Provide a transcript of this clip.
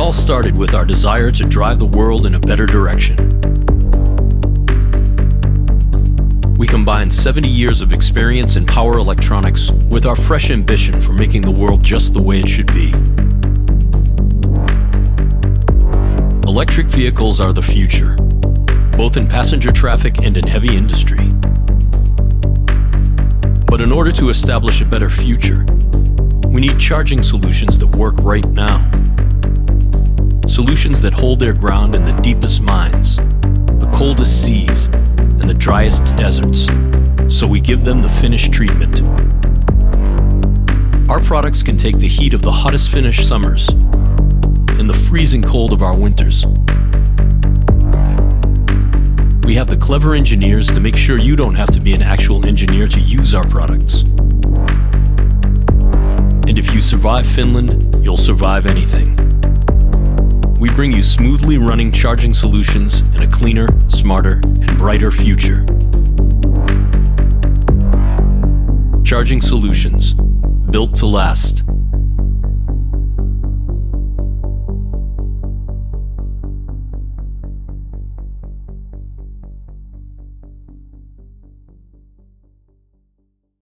all started with our desire to drive the world in a better direction. We combined 70 years of experience in power electronics with our fresh ambition for making the world just the way it should be. Electric vehicles are the future, both in passenger traffic and in heavy industry. But in order to establish a better future, we need charging solutions that work right now. Solutions that hold their ground in the deepest mines, the coldest seas, and the driest deserts, so we give them the Finnish treatment. Our products can take the heat of the hottest Finnish summers and the freezing cold of our winters. We have the clever engineers to make sure you don't have to be an actual engineer to use our products. And if you survive Finland, you'll survive anything. We bring you smoothly running charging solutions in a cleaner, smarter, and brighter future. Charging solutions, built to last.